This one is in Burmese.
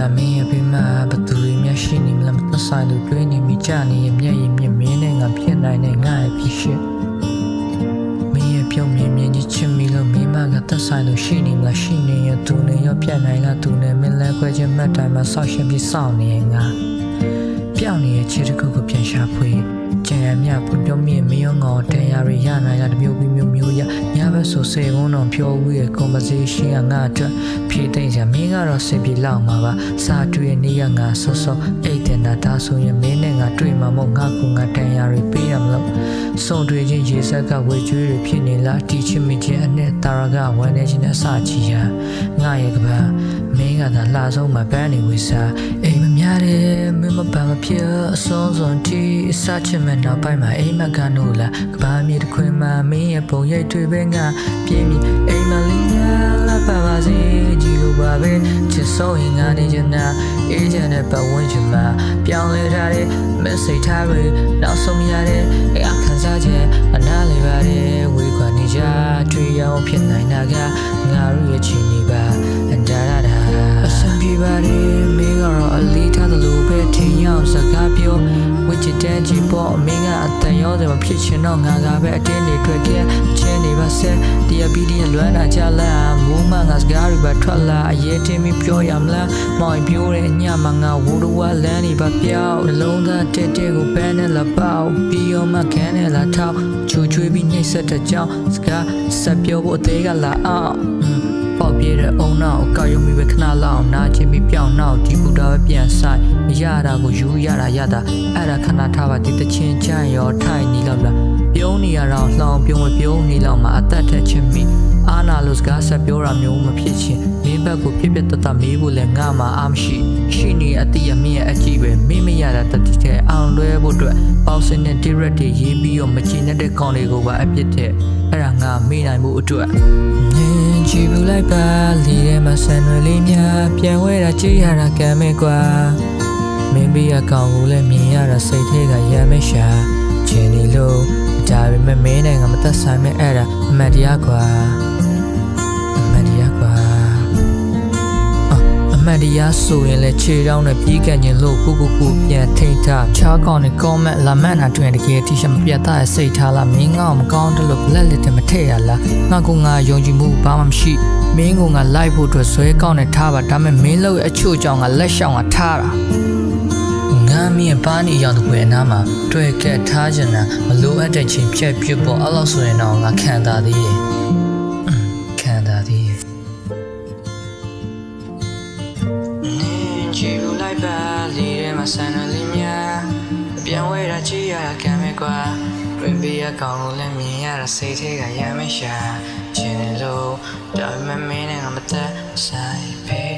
လာမင်းရဲ့ပြမဘသူတွေမျက်ရှိနေမလားမသက်ဆိုင်လို့တွေးနေမိကြနေရဲ့မျက်ရည်မြင့်မင်းနဲ့ငါဖြစ်နိုင်တဲ့ငါရဲ့ဖြစ်ရှိမင်းရဲ့ပြုံးမြင်မြင်ကြီးချစ်မိလို့မင်းမကသက်ဆိုင်လို့ရှိနေမလားရှိနေရဲ့သူနဲ့ရောပြတ်နိုင်လားသူနဲ့မင်းလဲခွဲခြင်းမှတ်တိုင်းမှာဆောက်ရှင်းပြီးစောင့်နေရဲ့ငါပြောင်းနေတဲ့ခြေတစ်ခုကိုပြန်ရှာဖွေကြံရမြဖွံ့ပြောမြင့်မင်းရောငေါတရားရရနိုင်လားတမျိုးပြီးမျိုးရညဘက်ဆိုစေကုန်းတော်ဖြောဦးရဲ့ conversation ကငါအတွက်ဖြည့်သိမ့်စရာမင်းကတော့စင်ပြေလောက်မှာပါစာတွေ့နေရငါဆော့ဆော့အိတ်တင်တာဒါဆိုရင်မင်းနဲ့ငါတွေ့မှာမဟုတ်ငါကငါတရားရပေးရမလို့စုံတွေ့ချင်းရေဆက်ကဝေကျွေးတွေဖြစ်နေလားတီချစ်မိချင်းအနဲ့တာရကဝမ်းနေချင်းနဲ့စချီရငါရဲ့ကဘာမင်းကသာလှဆုံးမှာပန်းနေဝေစားအိမ်မများတယ်မင်းမပန်းမဖြစ်အစွန်းစွန်တီစချင်မဲ့နောက်ပိုင်းမှာအိမ်မကန်လို့လားကဘာမြေတစ်ခွင်မှာမင်းရဲ့ပုံရိပ်တွေပဲငါပြင်းပြီးအိမ်မလေးများလာပါစေကြည့်လို့ပါပဲချစ်ဆုံးရင်ငါနေချင်တာအေးချမ်းတဲ့ပတ်ဝန်းကျင်မှာပြောင်းလဲထားတဲ့ message ထားတွေနောက်ဆုံးရတဲ့အခန်းစားချက်အနားလေးပါတယ်ဝေခွာနေကြတွေ့ရအောင်ဖြစ်နိုင်တာကငါတို့ရဲ့ချီနေပါအန်ဒါရာဒါအဆင်ပြေပါတယ်မင်းကတော့အလေးထားတယ်လို့ပဲထင်ရအောင်စကားပြောဝစ်ချစ်တဲ့ချီပေါ်မင်းကအတန်ရောတယ်မဖြစ်ချင်တော့ငါကပဲအတင်းတွေတွေ့ခဲ့ချင်းနေပါဆက်တရားပြီးတဲ့လွမ်းတာကြလားမူးမငါစကားတွေပဲထွက်လာအရေးတင်ပြီးပြောရမလားမောင်ပြောတဲ့ညမှာငါဝူရဝလန်းနေပါပြောက်နှလုံးသားတက်တဲ့ကိုပန်းနဲ့လာပေါက်ပြီးရောမှခန်းနဲ့လာထောက်ချူချွေးပြီးနှိမ့်ဆက်တဲ့ကြောင်းစကားဆက်ပြောဖို့အသေးကလာအောင်ပေါက်ပြတဲ့အုံနောက်ကောက်ရုံမိပဲခဏလောက်နားချင်းပြီးပြောင်းနောက်ဒီဘူတာပဲပြန်ဆိုင်မရတာကိုယူရတာရတာအဲ့ဒါခဏထားပါဒီတချင်းချမ်းရောထိုင်နေလောက်လားပြုံးနေရတော့လှောင်ပြုံးမပြုံးနေလောက်မှအသက်ထက်ချင်းမိအာနာလို့စကားဆက်ပြောတာမျိုးမဖြစ်ချင်းမင်းဘက်ကိုပြပြတတမေးဖို့လဲငါမှအားမရှိရှိနေအတိအမြင့်အကြည့်ပဲမင်းမရတာတတိတဲ့အောင်လွဲဖို့အတွက်ပေါစင်နဲ့ direct တွေရေးပြီးတော့မချင်တဲ့ကောင်တွေကိုပါအပြစ်တဲ့အဲ့ဒါငါမေးနိုင်မှုအတွက်ကြည့်ဘူးလိုက်ပါလီထဲမှာဆန်ရွယ်လေးများပြန်ဝဲတာကြည့်ရတာကံမဲ့ကွာမင်းပြီးအကောင်ကိုလည်းမြင်ရတာစိတ်ထဲကရမ်းမဲ့ရှာချင်နေလို့ဒါပေမဲ့မင်းနဲ့ငါမသက်ဆိုင်မဲ့အဲ့ဒါအမှန်တရားကွာအမှန်တရားကွာအမှန်တရားဆိုရင်လည်းခြေထောက်နဲ့ပြေးကန်ခြင်းလို့ကိုပြန်ထိန်ထားချားကောင်နဲ့ comment လာမှန်တာတွင်တကယ်တီရှပ်မပြတ်သားရဲ့စိတ်ထားလားမင်းငါ့ကိုမကောင်းတယ်လို့လက်လက်တမထည့်ရလားငါကငါယုံကြည်မှုဘာမှမရှိမင်းကငါလိုက်ဖို့အတွက်ဇွဲကောင်းနဲ့ထားပါဒါပေမဲ့မင်းလို့ရဲ့အချို့ကြောင့်ငါလက်ရှောင်ကထားတာငါမင်းပါနေရောက်တဲ့ခွေအနားမှာတွေ့ခဲ့ထားချင်တာမလိုအပ်တဲ့ချိန်ဖြတ်ပြဖို့အဲ့လောက်ဆိုရင်တော့ငါခံတာသေးတယ်ခံတာသေးတယ်ကြည့်လို့လိုက်ပါလေထဲမှာဆန်ရလေးများပြန်ဝဲတာကြည့်ရတာကံမဲ့ကွာတွင်ပေးရကောင်လို့လည်းမြင်ရတာစိတ်ထဲကရမ်းမရှာချင်လို့ဒါပေမဲ့မင်းနဲ့ငါမသက်ဆိုင်ပဲ